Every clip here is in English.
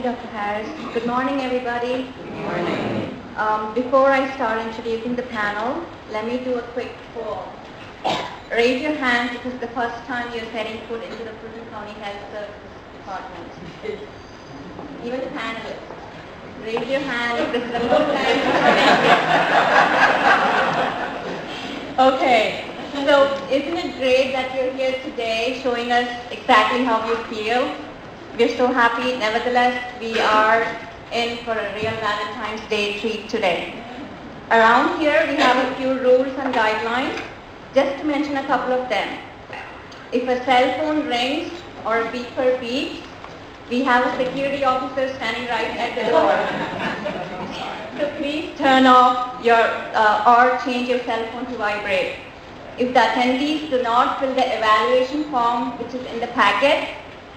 you, Dr. Harris. Good morning, everybody. Good morning. Before I start introducing the panel, let me do a quick poll. Raise your hand if it's the first time you're setting foot into the Fulton County Health Services Department. Even the panelists. Raise your hand if this is the first time you're Okay. So isn't it great that you're here today showing us exactly how you feel? We're so happy. Nevertheless, we are in for a real Valentine's Day treat today. Around here, we have a few rules and guidelines. Just to mention a couple of them. If a cell phone rings or a beeper beeps, we have a security officer standing right at the door. So please turn off your or change your cell phone to vibrate. If the attendees do not fill the evaluation form which is in the packet,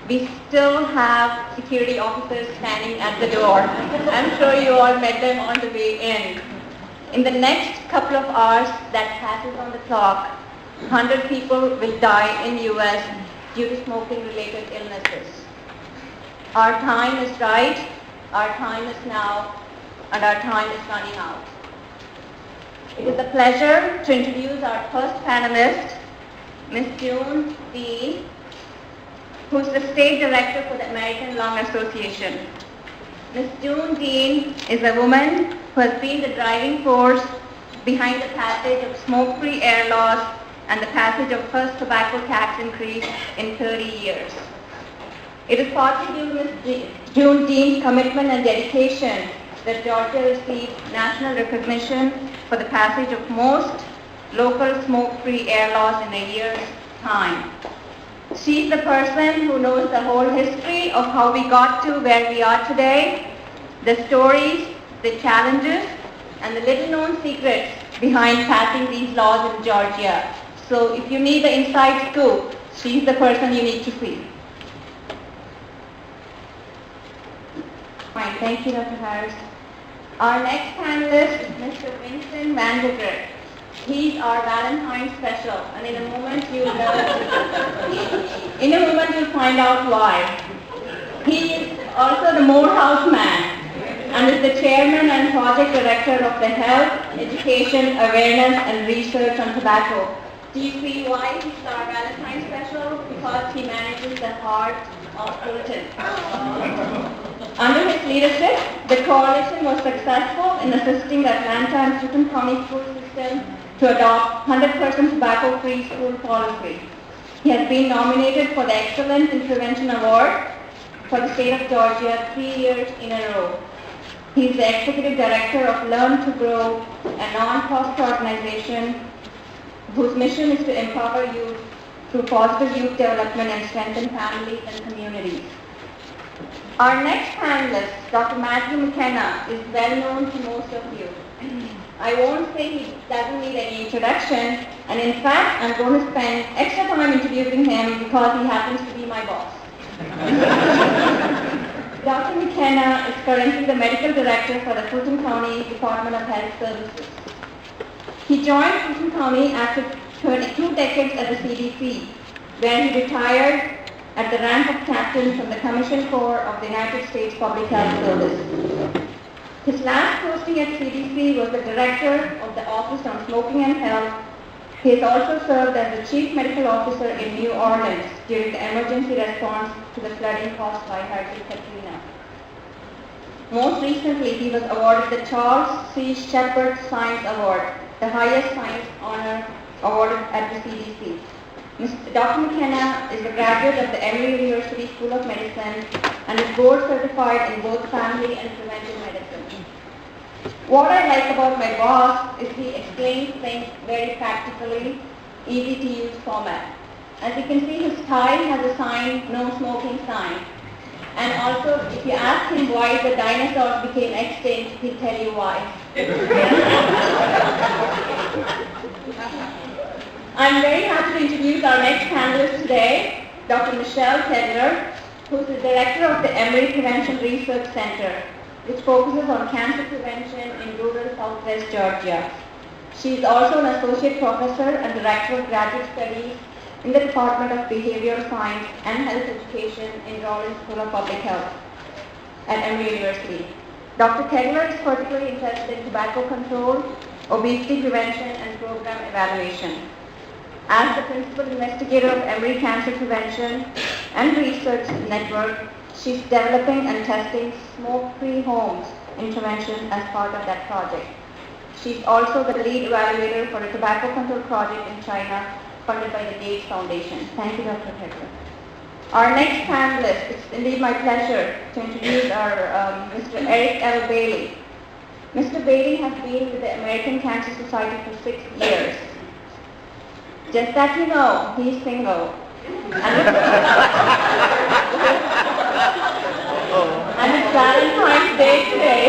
we still have security officers standing at the door. I'm sure you all met them on the way in. In the next couple of hours that passes on the clock, 100 people will die in US due to smoking-related illnesses. Our time is right, our time is now, and our time is running out. It is a pleasure to introduce our first panelist, Ms. June Dean, who is the State Director for the American Lung Association. Ms. June Dean is a woman who has been the driving force behind the passage of smoke-free air laws and the passage of first tobacco tax increase in 30 years. It is partly due to Ms. June Dean's commitment and dedication that Georgia received national recognition for the passage of most local smoke-free air laws in a year's time. She's the person who knows the whole history of how we got to where we are today, the stories, the challenges, and the little-known secrets behind passing these laws in Georgia. So if you need the inside scoop, she's the person you need to see. Fine, thank you, Dr. Harris. Our next panelist, Mr. Vincent Vandergrift. He's our Valentine's special, and in a moment you'll find out why. He is also the Morehouse man and is the chairman and project director of the Health, Education, Awareness and Research on Tobacco. Do you see why he's our Valentine's special? Because he manages the heart of Fulton. Under his leadership, the coalition was successful in assisting the Atlanta and Fulton County school system to adopt 100% tobacco-free school policy. He has been nominated for the Excellence in Prevention Award for the state of Georgia 3 years in a row. He is the executive director of Learn to Grow, a non-profit organization whose mission is to empower youth through positive youth development and strengthen families and communities. Our next panelist, Dr. Matthew McKenna, is well known to most of you. I won't say he doesn't need any introduction, and in fact, I'm going to spend extra time introducing him because he happens to be my boss. Dr. McKenna is currently the medical director for the Fulton County Department of Health Services. He joined Fulton County after 2 decades at the CDC, where he retired at the rank of captain from the Commission Corps of the United States Public Health Service. His last posting at CDC was the director of the Office on Smoking and Health. He has also served as the chief medical officer in New Orleans during the emergency response to the flooding caused by Hurricane Katrina. Most recently, he was awarded the Charles C. Shepard Science Award, the highest science honor awarded at the CDC. Dr. McKenna is a graduate of the Emory University School of Medicine and is board certified in both family and preventive medicine. What I like about my boss is he explains things very practically, easy to use format. As you can see, his tie has a sign, no smoking sign. And also, if you ask him why the dinosaurs became extinct, he'll tell you why. I'm very happy to introduce our next panelist today, Dr. Michelle Tedler, who is the director of the Emory Prevention Research Center, which focuses on cancer prevention in rural southwest Georgia. She is also an associate professor and director of graduate studies in the Department of Behavioral Science and Health Education in Rollins School of Public Health. at Emory University. Dr. Kegler is particularly interested in tobacco control, obesity prevention, and program evaluation. As the principal investigator of Emory Cancer Prevention and Research Network, she's developing and testing smoke-free homes intervention as part of that project. She's also the lead evaluator for a tobacco control project in China funded by the Gates Foundation. Thank you, Dr. Kegler. Our next panelist, it's indeed my pleasure to introduce our Mr. Eric L. Bailey. Mr. Bailey has been with the American Cancer Society for 6 years. Just that you know, he's single. And it's Valentine's Day today.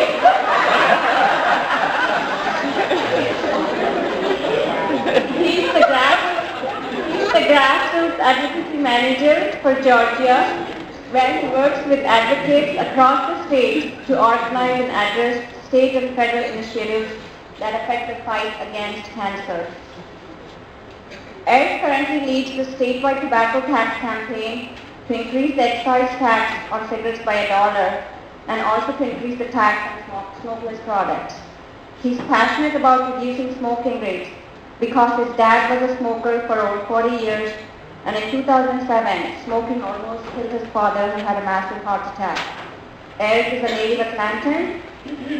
He's the grassroots advocacy manager for Georgia, where he works with advocates across the state to organize and address state and federal initiatives that affect the fight against cancer. Eric currently leads the statewide tobacco tax campaign to increase the excise tax on cigarettes by $1 and also to increase the tax on smokeless products. He's passionate about reducing smoking rates because his dad was a smoker for over 40 years, and in 2007, smoking almost killed his father, who had a massive heart attack. Eric is a native Atlantan.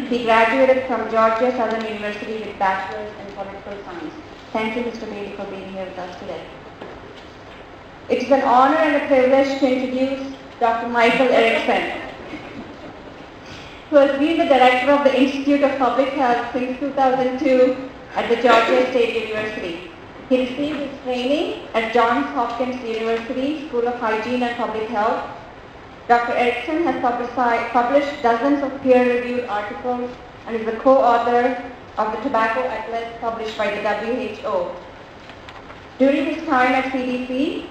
He graduated from Georgia Southern University with bachelor's in political science. Thank you, Mr. Bailey, for being here with us today. It is an honor and a privilege to introduce Dr. Michael Erickson, who has been the director of the Institute of Public Health since 2002 at the Georgia State University. He received his training at Johns Hopkins University School of Hygiene and Public Health. Dr. Erickson has published dozens of peer-reviewed articles and is the co-author of the Tobacco Atlas published by the WHO. During his time at CDC,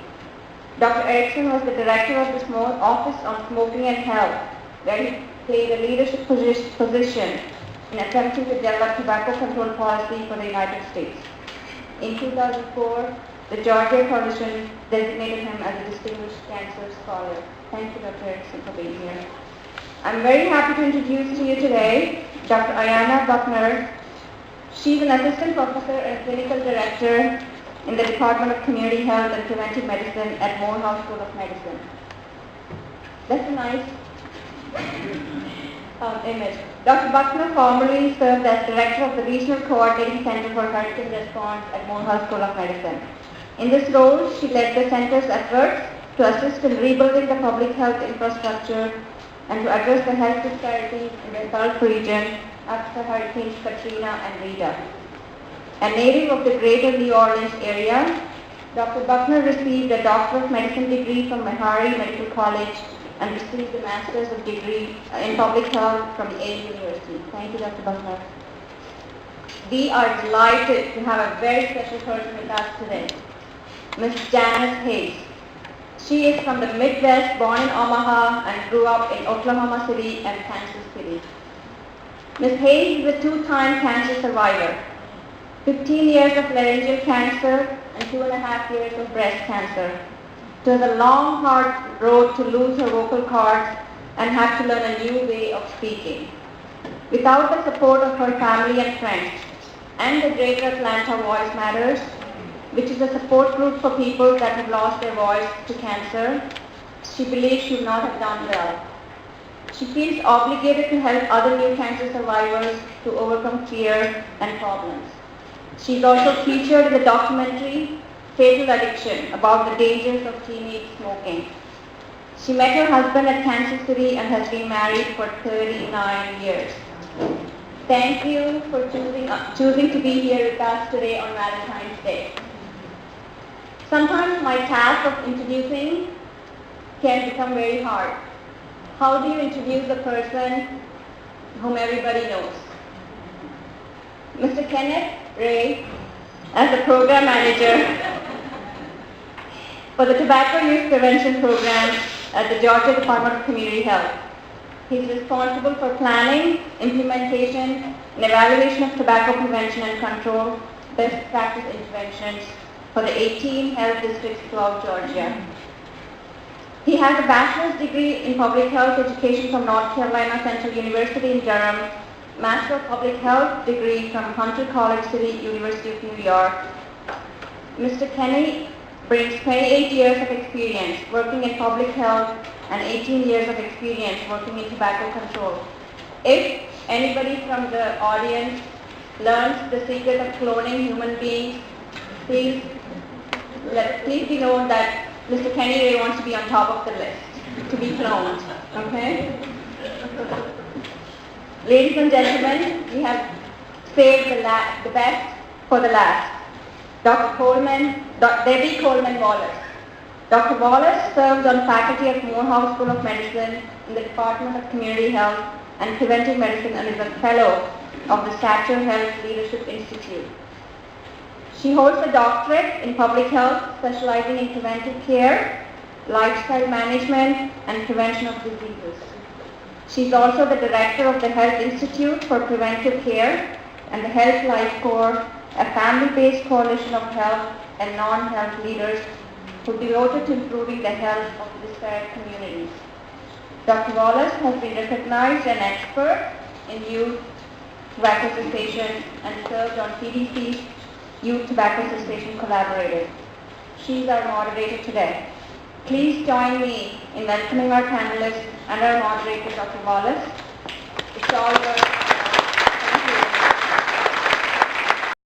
Dr. Erickson was the director of the Office on Smoking and Health, where he played a leadership position in attempting to develop tobacco control policy for the United States. In 2004, the Georgia Coalition designated him as a distinguished cancer scholar. Thank you, Dr. Erickson, for being here. I'm very happy to introduce to you today Dr. Ayanna Buckner. She's an assistant professor and clinical director in the Department of Community Health and Preventive Medicine at Morehouse School of Medicine. That's a nice image. Dr. Buckner formerly served as director of the Regional Coordinating Center for Hurricane Response at Morehouse School of Medicine. In this role, she led the center's efforts to assist in rebuilding the public health infrastructure and to address the health disparities in the Gulf region after Hurricanes Katrina and Rita. A native of the greater New Orleans area, Dr. Buckner received a Doctor of Medicine degree from Meharry Medical College and received a Master's of Degree in Public Health from Yale University. Thank you, Dr. Buckner. We are delighted to have a very special person with us today, Ms. Janice Hayes. She is from the Midwest, born in Omaha, and grew up in Oklahoma City and Kansas City. Ms. Hayes is a two-time cancer survivor, 15 years of laryngeal cancer and 2.5 years of breast cancer. She has a long, hard road to lose her vocal cords and have to learn a new way of speaking. Without the support of her family and friends, and the Greater Atlanta Voice Matters, which is a support group for people that have lost their voice to cancer, she believes she would not have done well. She feels obligated to help other new cancer survivors to overcome fear and problems. She is also featured in the documentary Fatal Addiction about the dangers of teenage smoking. She met her husband at Kansas City and has been married for 39 years. Thank you for choosing to be here with us today on Valentine's Day. Sometimes my task of introducing can become very hard. How do you introduce a person whom everybody knows? Mr. Kenneth Ray, as the program manager for the Tobacco Use Prevention Program at the Georgia Department of Community Health. He's responsible for planning, implementation, and evaluation of tobacco prevention and control, best practice interventions for the 18 health districts throughout Georgia. He has a bachelor's degree in public health education from North Carolina Central University in Durham, Master of Public Health degree from Hunter College City, University of New York. Mr. Kenny brings 28 years of experience working in public health and 18 years of experience working in tobacco control. If anybody from the audience learns the secret of cloning human beings, please be known that Mr. Kenny Ray wants to be on top of the list, to be cloned, okay? Ladies and gentlemen, we have saved the best for the last. Debbie Coleman Wallace. Dr. Wallace serves on faculty at Morehouse School of Medicine in the Department of Community Health and Preventive Medicine and is a fellow of the Stature Health Leadership Institute. She holds a doctorate in public health, specializing in preventive care, lifestyle management, and prevention of diseases. She is also the director of the Health Institute for Preventive Care and the Health Life Corps, a family-based coalition of health and non-health leaders who are devoted to improving the health of disparate communities. Dr. Wallace has been recognized an expert in youth tobacco cessation and served on CDC's Youth Tobacco Cessation Collaborative. She is our moderator today. Please join me in welcoming our panelists and our moderator, Dr. Wallace. It's all yours.